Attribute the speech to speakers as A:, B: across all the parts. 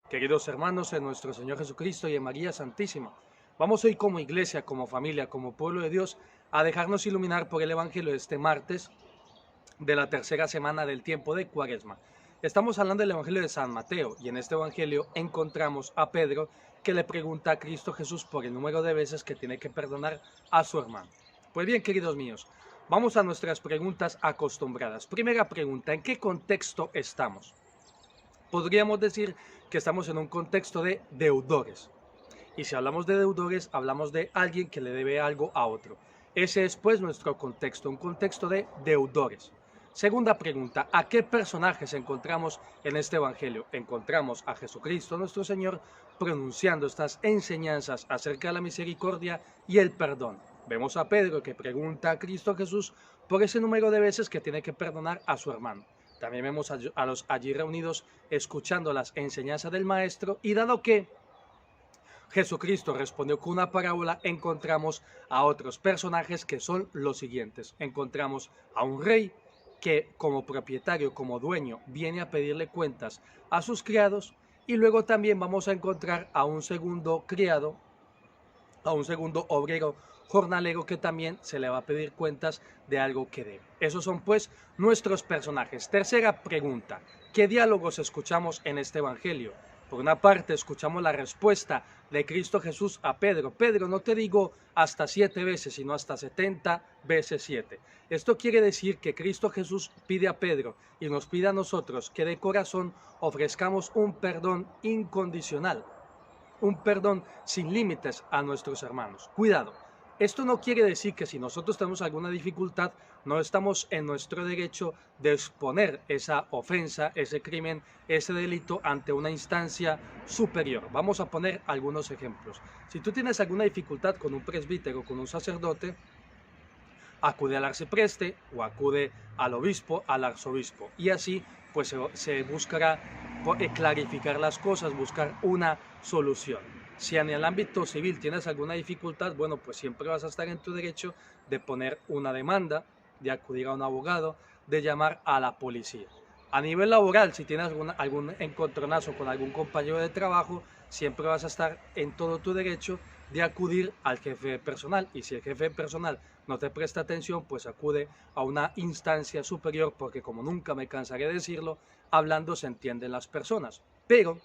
A: Queridos hermanos en nuestro Señor Jesucristo y en María Santísima, vamos hoy como iglesia, como familia, como pueblo de Dios, a dejarnos iluminar por el Evangelio de este martes de la tercera semana del tiempo de Cuaresma. Estamos hablando del Evangelio de San Mateo y en este Evangelio encontramos a Pedro que le pregunta a Cristo Jesús por el número de veces que tiene que perdonar a su hermano. Pues bien, queridos míos, vamos a nuestras preguntas acostumbradas. Primera pregunta, ¿en qué contexto estamos? Podríamos decir que estamos en un contexto de deudores. Y si hablamos de deudores, hablamos de alguien que le debe algo a otro. Ese es pues nuestro contexto, un contexto de deudores. Segunda pregunta, ¿a qué personajes encontramos en este Evangelio? Encontramos a Jesucristo nuestro Señor pronunciando estas enseñanzas acerca de la misericordia y el perdón. Vemos a Pedro que pregunta a Cristo Jesús por ese número de veces que tiene que perdonar a su hermano. También vemos a los allí reunidos escuchando las enseñanzas del Maestro y dado que Jesucristo respondió con una parábola, encontramos a otros personajes que son los siguientes. Encontramos a un rey que como propietario, como dueño, viene a pedirle cuentas a sus criados y luego también vamos a encontrar a un segundo criado, a un segundo obrero jornalero que también se le va a pedir cuentas de algo que debe. Esos son pues nuestros personajes. Tercera pregunta, ¿qué diálogos escuchamos en este Evangelio? Por una parte escuchamos la respuesta de Cristo Jesús a Pedro. Pedro, no te digo hasta 7 veces, sino hasta 70 veces 7. Esto quiere decir que Cristo Jesús pide a Pedro y nos pide a nosotros que de corazón ofrezcamos un perdón incondicional, un perdón sin límites a nuestros hermanos. Cuidado, esto no quiere decir que si nosotros tenemos alguna dificultad, no estamos en nuestro derecho de exponer esa ofensa, ese crimen, ese delito ante una instancia superior. Vamos a poner algunos ejemplos. Si tú tienes alguna dificultad con un presbítero, con un sacerdote, acude al arcipreste o acude al obispo, al arzobispo. Y así pues se buscará clarificar las cosas, buscar una solución. Si en el ámbito civil tienes alguna dificultad, bueno, pues siempre vas a estar en tu derecho de poner una demanda, de acudir a un abogado, de llamar a la policía. A nivel laboral, si tienes algún encontronazo con algún compañero de trabajo, siempre vas a estar en todo tu derecho de acudir al jefe de personal. Y si el jefe de personal no te presta atención, pues acude a una instancia superior, porque como nunca me cansaré de decirlo, hablando se entienden las personas. Pero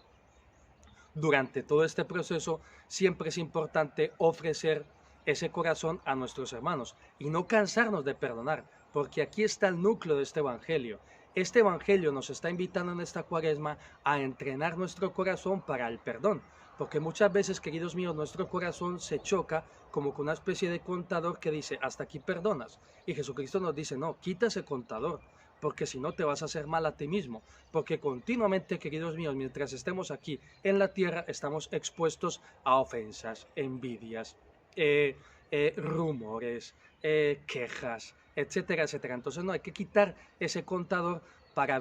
A: durante todo este proceso siempre es importante ofrecer ese corazón a nuestros hermanos y no cansarnos de perdonar, porque aquí está el núcleo de este Evangelio. Este Evangelio nos está invitando en esta Cuaresma a entrenar nuestro corazón para el perdón, porque muchas veces, queridos míos, nuestro corazón se choca como con una especie de contador que dice, hasta aquí perdonas. Y Jesucristo nos dice, no, quita ese contador, porque si no te vas a hacer mal a ti mismo, porque continuamente, queridos míos, mientras estemos aquí en la tierra, estamos expuestos a ofensas, envidias, rumores, quejas, etcétera, etcétera. Entonces no hay que quitar ese contador para,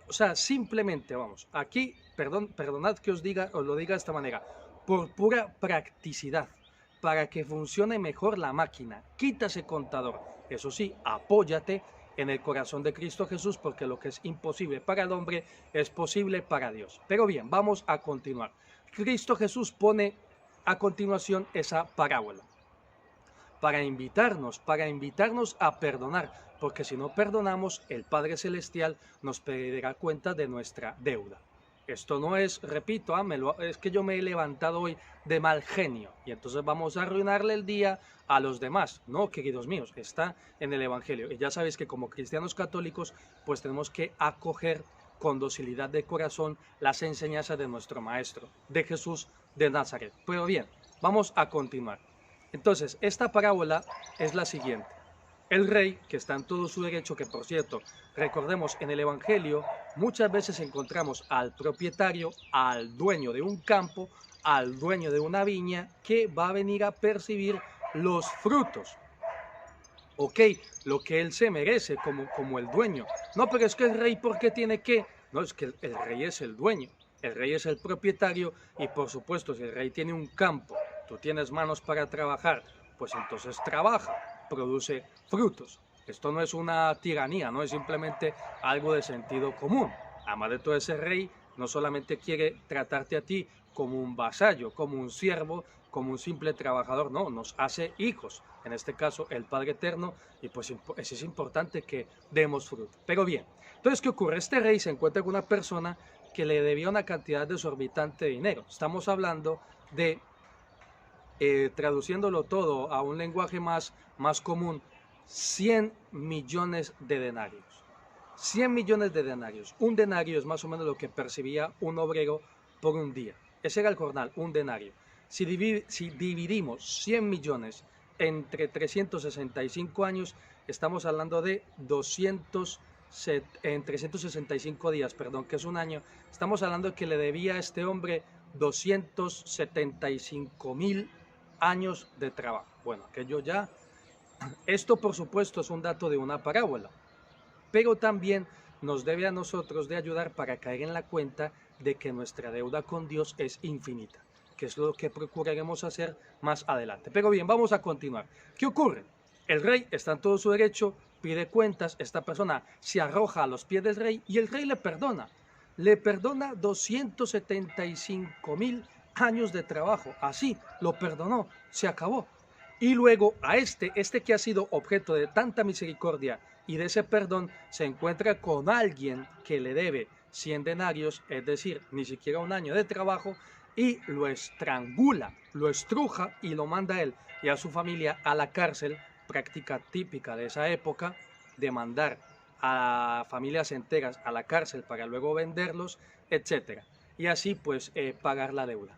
A: o sea, simplemente, vamos, aquí, perdonad que os lo diga de esta manera, por pura practicidad, para que funcione mejor la máquina, quita ese contador. Eso sí, apóyate en el corazón de Cristo Jesús, porque lo que es imposible para el hombre es posible para Dios. Pero bien, vamos a continuar. Cristo Jesús pone a continuación esa parábola para invitarnos a perdonar, porque si no perdonamos, el Padre Celestial nos pedirá cuenta de nuestra deuda. Esto no es, repito, es que yo me he levantado hoy de mal genio y entonces vamos a arruinarle el día a los demás. No, queridos míos, está en el Evangelio. Y ya sabéis que como cristianos católicos, pues tenemos que acoger con docilidad de corazón las enseñanzas de nuestro Maestro, de Jesús de Nazaret. Pero bien, vamos a continuar. Entonces, esta parábola es la siguiente. El rey, que está en todo su derecho, que por cierto, recordemos en el Evangelio, muchas veces encontramos al propietario, al dueño de un campo, al dueño de una viña, que va a venir a percibir los frutos. Ok, lo que él se merece como el dueño. No, pero es que el rey, ¿por qué tiene que? No, es que el rey es el dueño, el rey es el propietario y por supuesto, si el rey tiene un campo, tú tienes manos para trabajar, pues entonces trabaja, produce frutos. Esto no es una tiranía, no es simplemente algo de sentido común. Además de todo, ese rey No solamente quiere tratarte a ti como un vasallo, como un siervo, como un simple trabajador, no, nos hace hijos, en este caso el Padre Eterno, y pues es importante que demos fruto. Pero bien, entonces, ¿qué ocurre? Este rey se encuentra con una persona que le debía una cantidad desorbitant de dinero. Estamos hablando de, traduciéndolo todo a un lenguaje más común, 100 millones de denarios. 100 millones de denarios. Un denario es más o menos lo que percibía un obrero por un día. Ese era el jornal, un denario. Si dividimos 100 millones entre 365 años, estamos hablando de 365 días, perdón, que es un año. Estamos hablando de que le debía a este hombre 275.000 años de trabajo. Bueno, aquello ya, esto por supuesto es un dato de una parábola, pero también nos debe a nosotros de ayudar para caer en la cuenta de que nuestra deuda con Dios es infinita, que es lo que procuraremos hacer más adelante. Pero bien, vamos a continuar. ¿Qué ocurre? El rey está en todo su derecho, pide cuentas, esta persona se arroja a los pies del rey y el rey le perdona. Le perdona 275.000 años de trabajo, así lo perdonó, se acabó. Y luego a este que ha sido objeto de tanta misericordia y de ese perdón, se encuentra con alguien que le debe 100 denarios, es decir, ni siquiera un año de trabajo, y lo estrangula, lo estruja y lo manda a él y a su familia a la cárcel, práctica típica de esa época, de mandar a familias enteras a la cárcel para luego venderlos, etc. Y así pues pagar la deuda.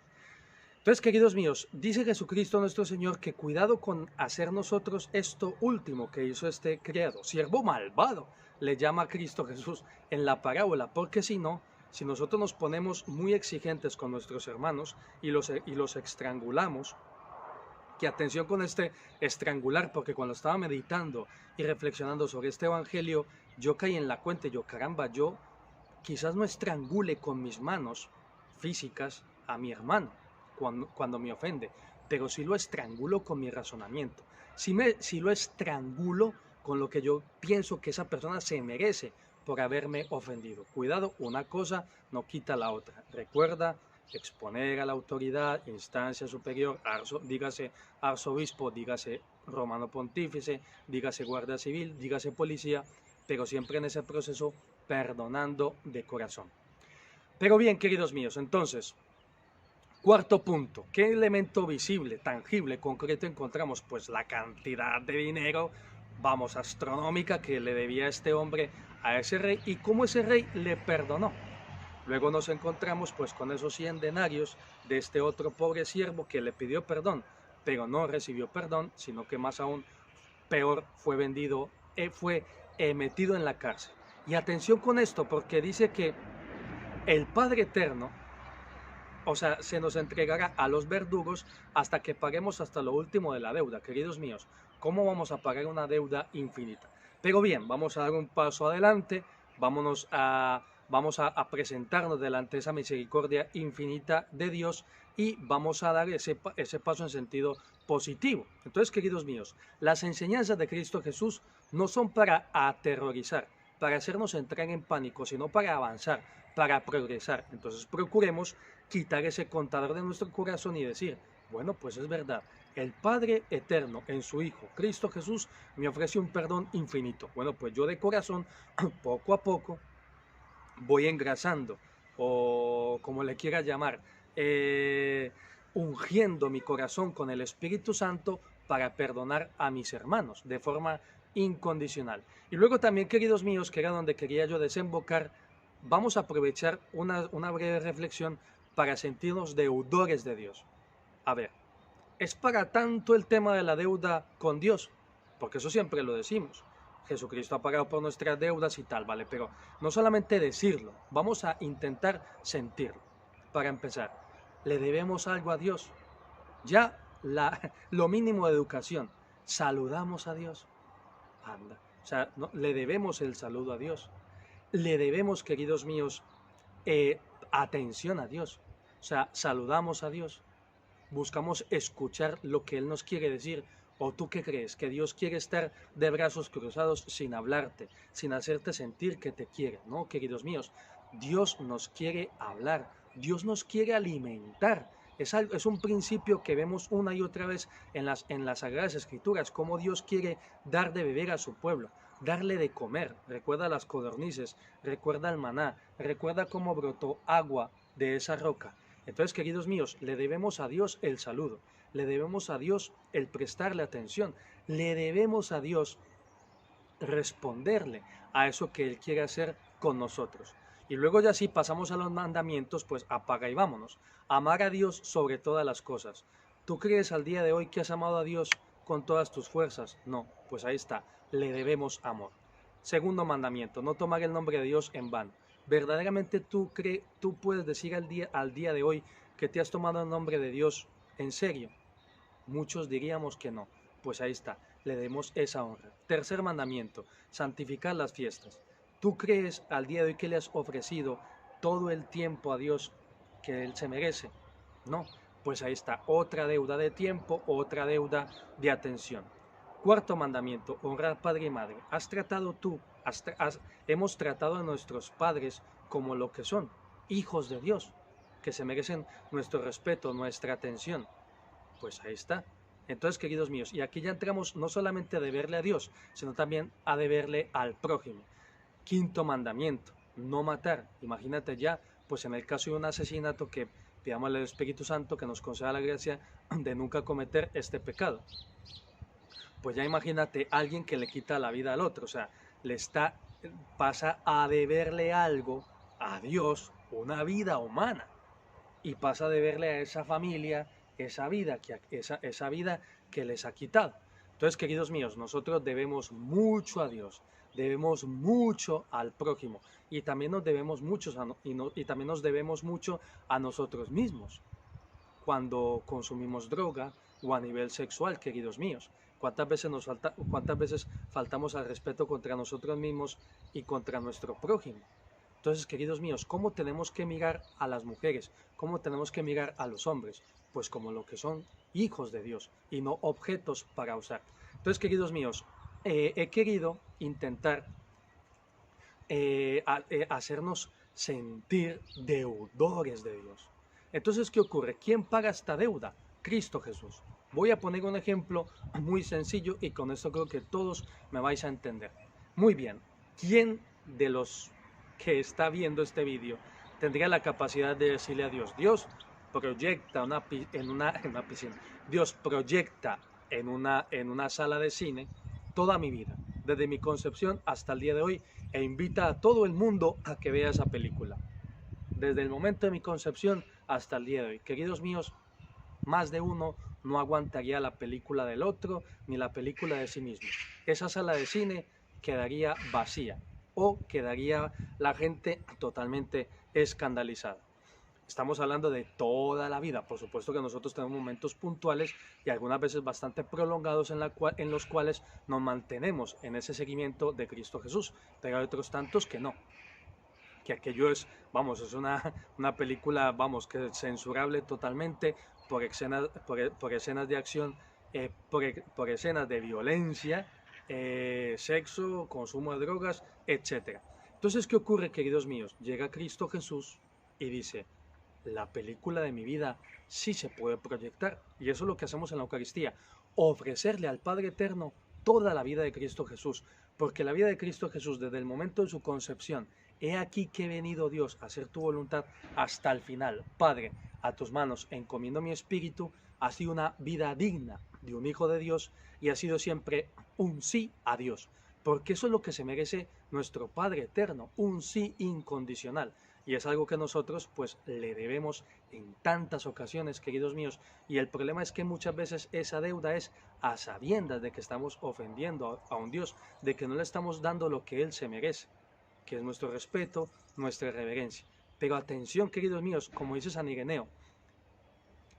A: Entonces, queridos míos, dice Jesucristo nuestro Señor que cuidado con hacer nosotros esto último que hizo este criado, siervo malvado, le llama a Cristo Jesús en la parábola, porque si no, si nosotros nos ponemos muy exigentes con nuestros hermanos y los estrangulamos, que atención con este estrangular, porque cuando estaba meditando y reflexionando sobre este evangelio, yo caí en la cuenta, yo caramba, yo quizás no estrangule con mis manos físicas a mi hermano cuando me ofende, pero sí lo estrangulo con mi razonamiento, sí lo estrangulo con lo que yo pienso que esa persona se merece por haberme ofendido. Cuidado, una cosa no quita la otra. Recuerda exponer a la autoridad, instancia superior, dígase arzobispo, dígase romano pontífice, dígase guardia civil, dígase policía, pero siempre en ese proceso perdonando de corazón. Pero bien, queridos míos, entonces, cuarto punto, ¿qué elemento visible, tangible, concreto encontramos? Pues la cantidad de dinero, vamos, astronómica que le debía este hombre a ese rey y cómo ese rey le perdonó. Luego nos encontramos pues con esos 100 denarios de este otro pobre siervo que le pidió perdón, pero no recibió perdón, sino que más aún peor fue vendido, fue metido en la cárcel. Y atención con esto, porque dice que el Padre Eterno, o sea, se nos entregará a los verdugos hasta que paguemos hasta lo último de la deuda. Queridos míos, ¿cómo vamos a pagar una deuda infinita? Pero bien, vamos a dar un paso adelante, vamos a presentarnos delante de esa misericordia infinita de Dios y vamos a dar ese paso en sentido positivo. Entonces, queridos míos, las enseñanzas de Cristo Jesús no son para aterrorizar, para hacernos entrar en pánico, sino para avanzar, para progresar. Entonces procuremos quitar ese contador de nuestro corazón y decir, bueno, pues es verdad, el Padre Eterno en su Hijo, Cristo Jesús, me ofrece un perdón infinito. Bueno, pues yo de corazón, poco a poco, voy engrasando, o como le quiera llamar, ungiendo mi corazón con el Espíritu Santo para perdonar a mis hermanos de forma incondicional. Y luego también, queridos míos, que era donde quería yo desembocar, vamos a aprovechar una breve reflexión para sentirnos deudores de Dios. A ver, ¿es para tanto el tema de la deuda con Dios? Porque eso siempre lo decimos. Jesucristo ha pagado por nuestras deudas y tal, ¿vale? Pero no solamente decirlo, vamos a intentar sentirlo. Para empezar, ¿le debemos algo a Dios? Ya lo mínimo de educación, ¿saludamos a Dios? Anda, o sea, no, le debemos el saludo a Dios. Le debemos, queridos míos, atención a Dios. O sea, saludamos a Dios. Buscamos escuchar lo que Él nos quiere decir. ¿O tú qué crees? ¿Que Dios quiere estar de brazos cruzados sin hablarte, sin hacerte sentir que te quiere? No, queridos míos, Dios nos quiere hablar, Dios nos quiere alimentar. Es un principio que vemos una y otra vez en las Sagradas Escrituras, cómo Dios quiere dar de beber a su pueblo, darle de comer. Recuerda las codornices, recuerda el maná, recuerda cómo brotó agua de esa roca. Entonces, queridos míos, le debemos a Dios el saludo, le debemos a Dios el prestarle atención, le debemos a Dios responderle a eso que Él quiere hacer con nosotros. Y luego ya si pasamos a los mandamientos, pues apaga y vámonos. Amar a Dios sobre todas las cosas. ¿Tú crees al día de hoy que has amado a Dios con todas tus fuerzas? No, pues ahí está, le debemos amor. Segundo mandamiento, no tomar el nombre de Dios en vano. ¿Verdaderamente tú puedes decir al día de hoy que te has tomado el nombre de Dios en serio? Muchos diríamos que no, pues ahí está, le demos esa honra. Tercer mandamiento, santificar las fiestas. ¿Tú crees al día de hoy que le has ofrecido todo el tiempo a Dios que Él se merece? No, pues ahí está, otra deuda de tiempo, otra deuda de atención. Cuarto mandamiento, honrar padre y madre. Hemos tratado a nuestros padres como lo que son, hijos de Dios, que se merecen nuestro respeto, nuestra atención. Pues ahí está. Entonces, queridos míos, y aquí ya entramos no solamente a deberle a Dios, sino también a deberle al prójimo. Quinto mandamiento, no matar. Imagínate ya, pues en el caso de un asesinato, que pidamos al Espíritu Santo que nos conceda la gracia de nunca cometer este pecado. Pues ya imagínate alguien que le quita la vida al otro, o sea, pasa a deberle algo a Dios, una vida humana, y pasa a deberle a esa familia esa vida que les ha quitado. Entonces, queridos míos, nosotros debemos mucho a Dios, debemos mucho al prójimo, y también nos debemos también nos debemos mucho a nosotros mismos cuando consumimos droga o a nivel sexual, queridos míos. ¿Cuántas veces faltamos al respeto contra nosotros mismos y contra nuestro prójimo? Entonces, queridos míos, ¿cómo tenemos que mirar a las mujeres? ¿Cómo tenemos que mirar a los hombres? Pues como lo que son hijos de Dios y no objetos para usar. Entonces, queridos míos, he querido intentar hacernos sentir deudores de Dios. Entonces, ¿qué ocurre? ¿Quién paga esta deuda? Cristo Jesús. Voy a poner un ejemplo muy sencillo y con esto creo que todos me vais a entender. Muy bien, ¿quién de los que está viendo este vídeo tendría la capacidad de decirle a Dios, Dios proyecta en una piscina, Dios proyecta en una sala de cine toda mi vida, desde mi concepción hasta el día de hoy, e invita a todo el mundo a que vea esa película, desde el momento de mi concepción hasta el día de hoy? Queridos míos, más de uno no aguantaría la película del otro ni la película de sí mismo. Esa sala de cine quedaría vacía o quedaría la gente totalmente escandalizada. Estamos hablando de toda la vida. Por supuesto que nosotros tenemos momentos puntuales y algunas veces bastante prolongados en los cuales nos mantenemos en ese seguimiento de Cristo Jesús, pero hay otros tantos que no. Que aquello es, vamos, es una película, vamos, que es censurable totalmente por escenas de acción, por escenas de violencia, sexo, consumo de drogas, etc. Entonces, ¿qué ocurre, queridos míos? Llega Cristo Jesús y dice, la película de mi vida sí se puede proyectar. Y eso es lo que hacemos en la Eucaristía, ofrecerle al Padre Eterno toda la vida de Cristo Jesús, porque la vida de Cristo Jesús, desde el momento de su concepción, he aquí que he venido, Dios, a hacer tu voluntad hasta el final. Padre, a tus manos encomiendo mi espíritu, ha sido una vida digna de un hijo de Dios y ha sido siempre un sí a Dios, porque eso es lo que se merece nuestro Padre Eterno, un sí incondicional. Y es algo que nosotros pues le debemos en tantas ocasiones, queridos míos. Y el problema es que muchas veces esa deuda es a sabiendas de que estamos ofendiendo a un Dios, de que no le estamos dando lo que Él se merece, que es nuestro respeto, nuestra reverencia. Pero atención, queridos míos, como dice San Ireneo,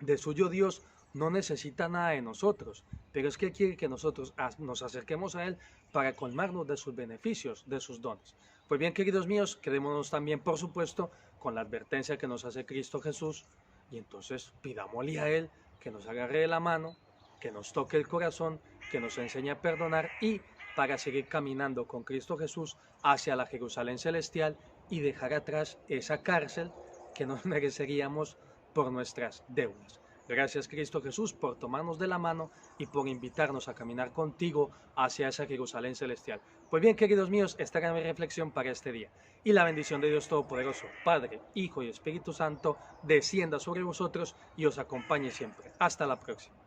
A: de suyo Dios no necesita nada de nosotros, pero es que quiere que nosotros nos acerquemos a Él para colmarnos de sus beneficios, de sus dones. Pues bien, queridos míos, quedémonos también, por supuesto, con la advertencia que nos hace Cristo Jesús, y entonces pidámosle a Él que nos agarre de la mano, que nos toque el corazón, que nos enseñe a perdonar y para seguir caminando con Cristo Jesús hacia la Jerusalén celestial y dejar atrás esa cárcel que nos mereceríamos por nuestras deudas. Gracias, Cristo Jesús, por tomarnos de la mano y por invitarnos a caminar contigo hacia esa Jerusalén celestial. Pues bien, queridos míos, esta era mi reflexión para este día. Y la bendición de Dios Todopoderoso, Padre, Hijo y Espíritu Santo, descienda sobre vosotros y os acompañe siempre. Hasta la próxima.